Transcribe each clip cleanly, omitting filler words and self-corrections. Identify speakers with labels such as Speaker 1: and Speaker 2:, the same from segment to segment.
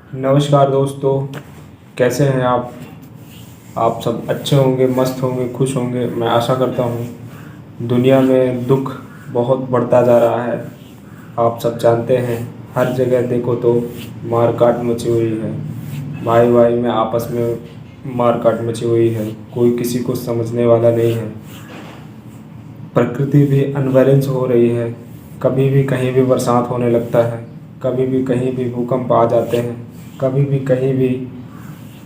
Speaker 1: नमस्कार दोस्तों। कैसे हैं आप? आप सब अच्छे होंगे, मस्त होंगे, खुश होंगे, मैं आशा करता हूँ। दुनिया में दुख बहुत बढ़ता जा रहा है। आप सब जानते हैं, हर जगह देखो तो मार काट मची हुई है। भाई भाई में आपस में मार काट मची हुई है। कोई किसी को समझने वाला नहीं है। प्रकृति भी अनबैलेंस हो रही है। कभी भी कहीं भी बरसात होने लगता है, कभी भी कहीं भी भूकंप आ जाते हैं, कभी भी कहीं भी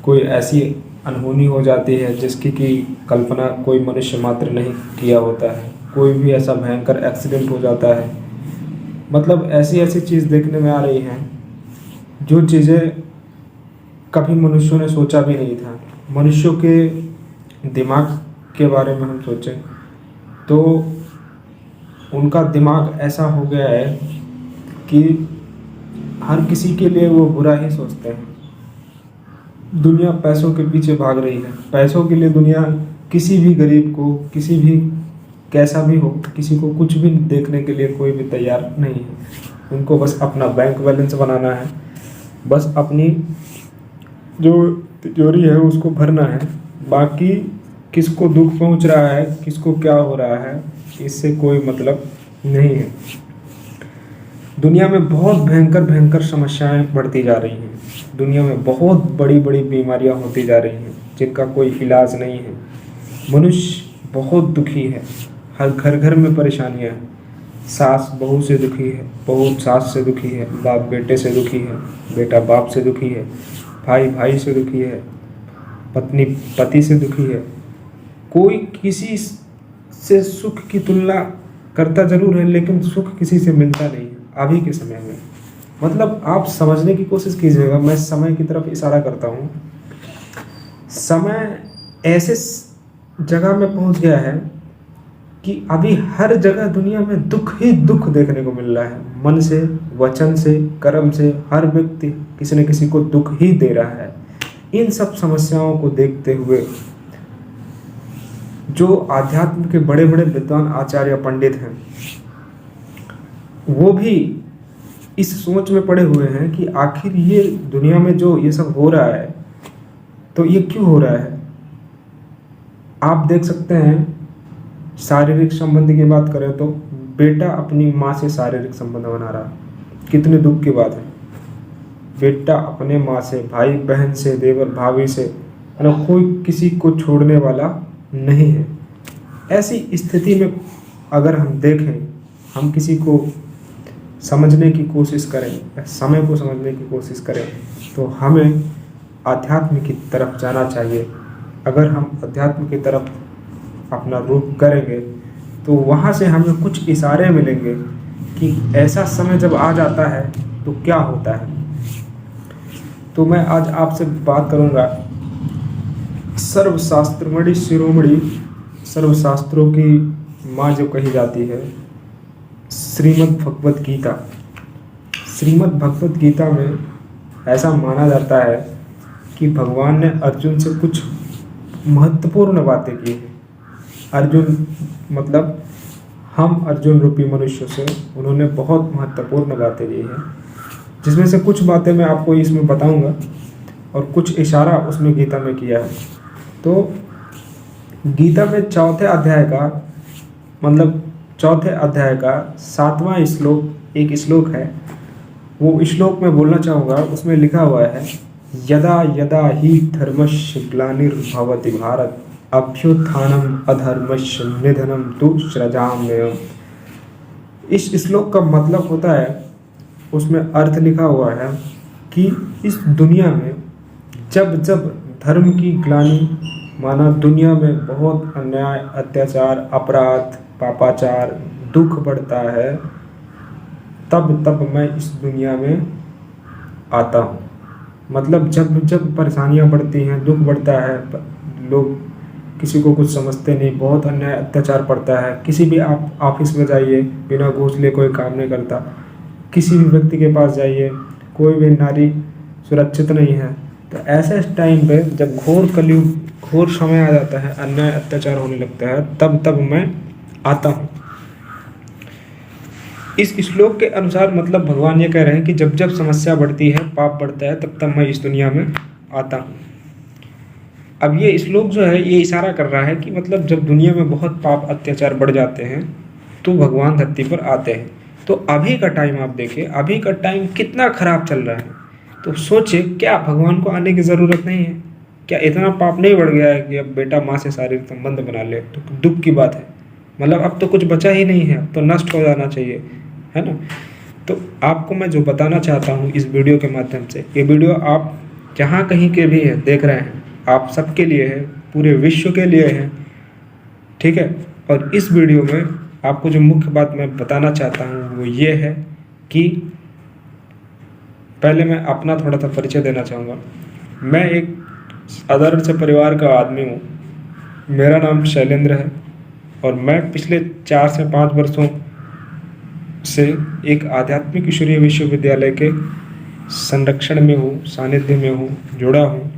Speaker 1: कोई ऐसी अनहोनी हो जाती है जिसकी कि कल्पना कोई मनुष्य मात्र नहीं किया होता है। कोई भी ऐसा भयंकर एक्सीडेंट हो जाता है। मतलब ऐसी ऐसी चीज़ देखने में आ रही हैं जो चीज़ें कभी मनुष्यों ने सोचा भी नहीं था। मनुष्यों के दिमाग के बारे में हम सोचें तो उनका दिमाग ऐसा हो गया है कि हर किसी के लिए वो बुरा ही सोचते हैं। दुनिया पैसों के पीछे भाग रही है। पैसों के लिए दुनिया किसी भी गरीब को, किसी भी कैसा भी हो, किसी को कुछ भी देखने के लिए कोई भी तैयार नहीं है। उनको बस अपना बैंक बैलेंस बनाना है, बस अपनी जो तिजोरी है उसको भरना है। बाकी किसको दुख पहुंच रहा है, किसको क्या हो रहा है, इससे कोई मतलब नहीं है। दुनिया में बहुत भयंकर भयंकर समस्याएं बढ़ती जा रही हैं। दुनिया में बहुत बड़ी बड़ी बीमारियां होती जा रही हैं जिनका कोई इलाज नहीं है। मनुष्य बहुत दुखी है। हर घर घर में परेशानियां हैं। सास बहू से दुखी है, बहू सास से दुखी है, बाप बेटे से दुखी है, बेटा बाप से दुखी है, भाई भाई से दुखी है, पत्नी पति से दुखी है। कोई किसी से सुख की तुलना करता जरूर है, लेकिन सुख किसी से मिलता नहीं है अभी के समय में। मतलब आप समझने की कोशिश कीजिएगा। मैं समय की तरफ इशारा करता हूँ। समय ऐसे जगह में पहुँच गया है कि अभी हर जगह दुनिया में दुख ही दुख देखने को मिल रहा है। मन से, वचन से, कर्म से हर व्यक्ति किसी न किसी को दुख ही दे रहा है। इन सब समस्याओं को देखते हुए जो आध्यात्म के बड़े बड़े विद्वान आचार्य पंडित हैं, वो भी इस सोच में पड़े हुए हैं कि आखिर ये दुनिया में जो ये सब हो रहा है तो ये क्यों हो रहा है। आप देख सकते हैं, शारीरिक संबंध की बात करें तो बेटा अपनी माँ से शारीरिक संबंध बना रहा है, कितने दुख की बात है। बेटा अपने माँ से, भाई बहन से, देवर भाभी से, है ना, कोई किसी को छोड़ने वाला नहीं है। ऐसी स्थिति में अगर हम देखें, हम किसी को समझने की कोशिश करें या समय को समझने की कोशिश करें तो हमें आध्यात्म की तरफ जाना चाहिए। अगर हम अध्यात्म की तरफ अपना रुख करेंगे तो वहाँ से हमें कुछ इशारे मिलेंगे कि ऐसा समय जब आ जाता है तो क्या होता है। तो मैं आज आपसे बात करूँगा सर्वशास्त्रमणि शिरोमणि, सर्वशास्त्रों की माँ जो कही जाती है, श्रीमद् भगवत गीता। श्रीमद् भगवत गीता में ऐसा माना जाता है कि भगवान ने अर्जुन से कुछ महत्वपूर्ण बातें की हैं। अर्जुन मतलब हम अर्जुन रूपी मनुष्य से उन्होंने बहुत महत्वपूर्ण बातें दी हैं, जिसमें से कुछ बातें मैं आपको इसमें बताऊंगा और कुछ इशारा उसमें गीता में किया है। तो गीता में चौथे अध्याय का 7वां श्लोक, एक श्लोक है, वो श्लोक में बोलना चाहूँगा। उसमें लिखा हुआ है, यदा यदा ही धर्मस्य ग्लानिर्भवति भारत अभ्युत्थानम अधर्मस्य निधनम तु सृजाम्यहम्। इस श्लोक का मतलब होता है, उसमें अर्थ लिखा हुआ है कि इस दुनिया में जब जब धर्म की ग्लानि, माना दुनिया में बहुत अन्याय, अत्याचार, अपराध, पापाचार, दुख बढ़ता है, तब तब मैं इस दुनिया में आता हूँ। मतलब जब जब परेशानियाँ बढ़ती हैं, दुख बढ़ता है, लोग किसी को कुछ समझते नहीं, बहुत अन्याय अत्याचार पड़ता है। किसी भी आप ऑफिस में जाइए, बिना घूस लिए कोई काम नहीं करता। किसी भी व्यक्ति के पास जाइए, कोई भी नारी सुरक्षित नहीं है। तो ऐसे टाइम पे जब घोर कलयुग, घोर समय आ जाता है, अन्याय अत्याचार होने लगता है, तब तब मैं आता हूँ। इस श्लोक के अनुसार मतलब भगवान ये कह रहे हैं कि जब जब समस्या बढ़ती है, पाप बढ़ता है, तब तब मैं इस दुनिया में आता हूँ। अब ये श्लोक जो है ये इशारा कर रहा है कि मतलब जब दुनिया में बहुत पाप अत्याचार बढ़ जाते हैं तो भगवान धरती पर आते हैं। तो अभी का टाइम आप देखिए, अभी का टाइम कितना खराब चल रहा है। तो सोचिए, क्या भगवान को आने की ज़रूरत नहीं है? क्या इतना पाप नहीं बढ़ गया है कि अब बेटा माँ से शारीरिक संबंध बना ले? तो दुख की बात है। मतलब अब तो कुछ बचा ही नहीं है, अब तो नष्ट हो जाना चाहिए, है ना। तो आपको मैं जो बताना चाहता हूँ इस वीडियो के माध्यम से, ये वीडियो आप जहाँ कहीं के भी है देख रहे हैं, आप सबके लिए है, पूरे विश्व के लिए है, ठीक है। और इस वीडियो में आपको जो मुख्य बात मैं बताना चाहता हूँ वो ये है कि पहले मैं अपना थोड़ा सा परिचय देना चाहूँगा। मैं एक साधारण से परिवार का आदमी हूँ। मेरा नाम शैलेंद्र है और मैं पिछले 4 से 5 वर्षों से एक आध्यात्मिक ईश्वरीय विश्वविद्यालय के संरक्षण में हूँ, सानिध्य में हूँ, जुड़ा हूँ।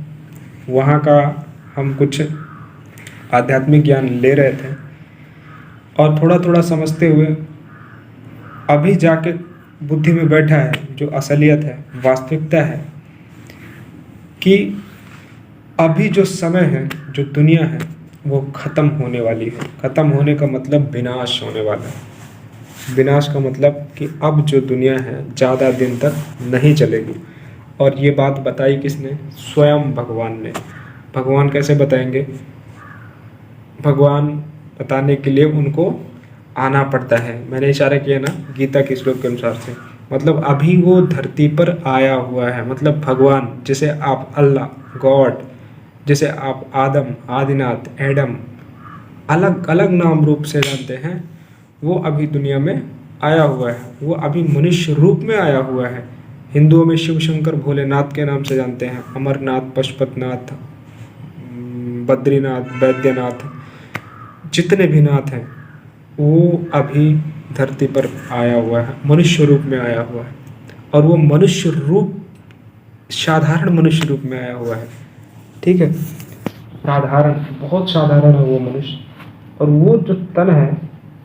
Speaker 1: वहाँ का हम कुछ आध्यात्मिक ज्ञान ले रहे थे और थोड़ा थोड़ा समझते हुए अभी जाके बुद्धि में बैठा है जो असलियत है, वास्तविकता है कि अभी जो समय है, जो दुनिया है, वो ख़त्म होने वाली है। ख़त्म होने का मतलब विनाश होने वाला है। विनाश का मतलब कि अब जो दुनिया है ज़्यादा दिन तक नहीं चलेगी। और ये बात बताई किसने? स्वयं भगवान ने। भगवान कैसे बताएंगे? भगवान बताने के लिए उनको आना पड़ता है। मैंने इशारा किया ना गीता के श्लोक के अनुसार से, मतलब अभी वो धरती पर आया हुआ है। मतलब भगवान, जैसे आप अल्लाह, गॉड, जैसे आप आदम, आदिनाथ, एडम, अलग अलग नाम रूप से जानते हैं, वो अभी दुनिया में आया हुआ है। वो अभी मनुष्य रूप में आया हुआ है। हिंदुओं में शिव शंकर भोलेनाथ के नाम से जानते हैं, अमरनाथ, पशुपतनाथ, बद्रीनाथ, वैद्यनाथ, जितने भी नाथ हैं वो अभी धरती पर आया हुआ है, मनुष्य रूप में आया हुआ है। और वो मनुष्य रूप साधारण मनुष्य रूप में आया हुआ है, ठीक है। साधारण, बहुत साधारण है वो मनुष्य। और वो जो तन है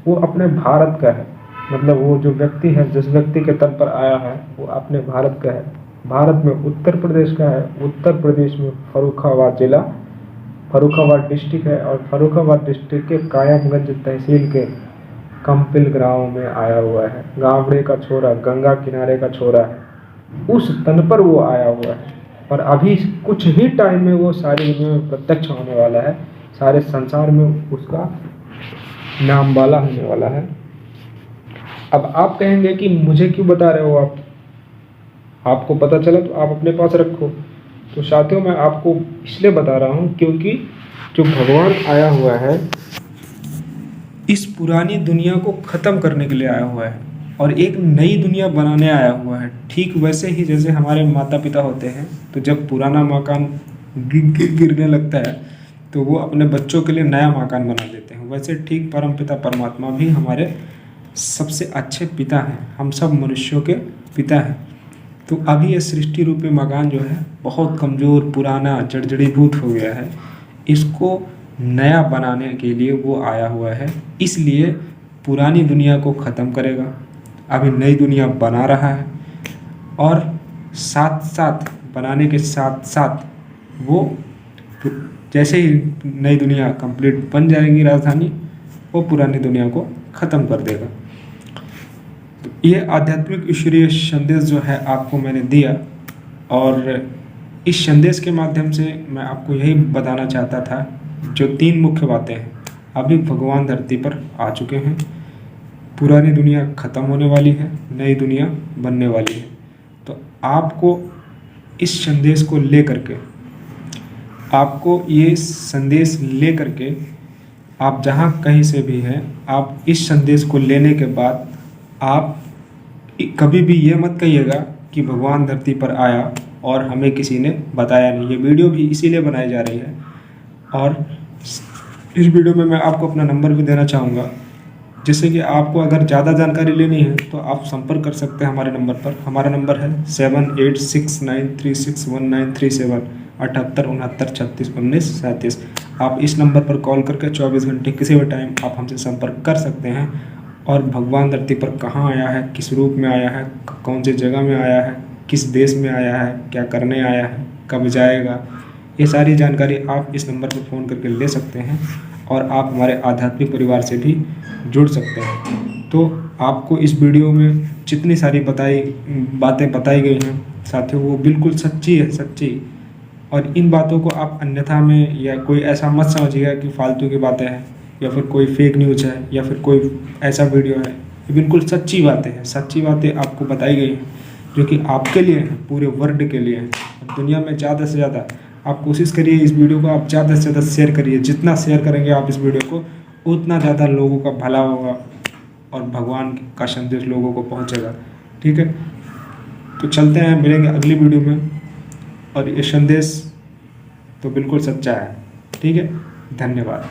Speaker 1: वो अपने भारत का है। मतलब वो जो व्यक्ति है, जिस व्यक्ति के तन पर आया है वो अपने भारत का है। भारत में उत्तर प्रदेश का है। उत्तर प्रदेश में फर्रुखाबाद जिला, फर्रुखाबाद डिस्ट्रिक्ट है। और फर्रुखाबाद डिस्ट्रिक्ट के कायमगंज तहसील के कंपिल गाँव में आया हुआ है। गावड़े का छोरा, गंगा किनारे का छोरा है, उस तन पर वो आया हुआ है। और अभी कुछ ही टाइम में वो सारी दुनिया में प्रत्यक्ष होने वाला है, सारे संसार में उसका नाम वाला होने वाला है। अब आप कहेंगे कि मुझे क्यों बता रहे हो आप? आपको पता चला तो आप अपने पास रखो। तो साथियों, मैं आपको इसलिए बता रहा हूँ क्योंकि जो भगवान आया हुआ है इस पुरानी दुनिया को ख़त्म करने के लिए आया हुआ है और एक नई दुनिया बनाने आया हुआ है। ठीक वैसे ही जैसे हमारे माता पिता होते हैं, तो जब पुराना मकान गिरने लगता है तो वो अपने बच्चों के लिए नया मकान बना देते हैं। वैसे ठीक परमपिता परमात्मा भी हमारे सबसे अच्छे पिता हैं, हम सब मनुष्यों के पिता हैं। तो अभी ये सृष्टि रूपी मकान जो है बहुत कमज़ोर, पुराना, जर्जरीभूत हो गया है। इसको नया बनाने के लिए वो आया हुआ है। इसलिए पुरानी दुनिया को ख़त्म करेगा, अभी नई दुनिया बना रहा है। और साथ साथ बनाने के साथ साथ वो जैसे ही नई दुनिया कंप्लीट बन जाएगी राजधानी, वो पुरानी दुनिया को ख़त्म कर देगा। तो ये आध्यात्मिक ईश्वरीय संदेश जो है आपको मैंने दिया। और इस संदेश के माध्यम से मैं आपको यही बताना चाहता था, जो 3 मुख्य बातें हैं। अभी भगवान धरती पर आ चुके हैं, पुरानी दुनिया ख़त्म होने वाली है, नई दुनिया बनने वाली है। तो आपको इस संदेश को ले करके, आपको ये संदेश ले करके आप जहाँ कहीं से भी हैं, आप इस संदेश को लेने के बाद आप कभी भी ये मत कहिएगा कि भगवान धरती पर आया और हमें किसी ने बताया नहीं। ये वीडियो भी इसीलिए बनाई जा रही है। और इस वीडियो में मैं आपको अपना नंबर भी देना चाहूँगा, जिससे कि आपको अगर ज़्यादा जानकारी लेनी है तो आप संपर्क कर सकते हैं हमारे नंबर पर। हमारा नंबर है 7869361937, 7869361937। आप इस नंबर पर कॉल करके 24 घंटे किसी भी टाइम आप हमसे संपर्क कर सकते हैं और भगवान धरती पर कहाँ आया है, किस रूप में आया है, कौन सी जगह में आया है, किस देश में आया है, क्या करने आया है, कब जाएगा, ये सारी जानकारी आप इस नंबर पर फ़ोन करके ले सकते हैं और आप हमारे आध्यात्मिक परिवार से भी जुड़ सकते हैं। तो आपको इस वीडियो में जितनी सारी बातें बताई गई हैं साथियों, वो बिल्कुल सच्ची है, सच्ची। और इन बातों को आप अन्यथा में या कोई ऐसा मत समझिएगा कि फालतू की बातें हैं या फिर कोई फेक न्यूज़ है या फिर कोई ऐसा वीडियो है। ये बिल्कुल सच्ची बातें हैं, सच्ची बातें आपको बताई गई हैं जो कि आपके लिए हैं, पूरे वर्ल्ड के लिए हैं। दुनिया में ज़्यादा से ज़्यादा आप कोशिश करिए, इस वीडियो को आप ज़्यादा से ज़्यादा शेयर करिए। जितना शेयर करेंगे आप इस वीडियो को, उतना ज़्यादा लोगों का भला होगा और भगवान का संदेश लोगों को पहुंचेगा। ठीक है, तो चलते हैं, मिलेंगे अगली वीडियो में। और ये संदेश तो बिल्कुल सच्चा है। ठीक है, धन्यवाद।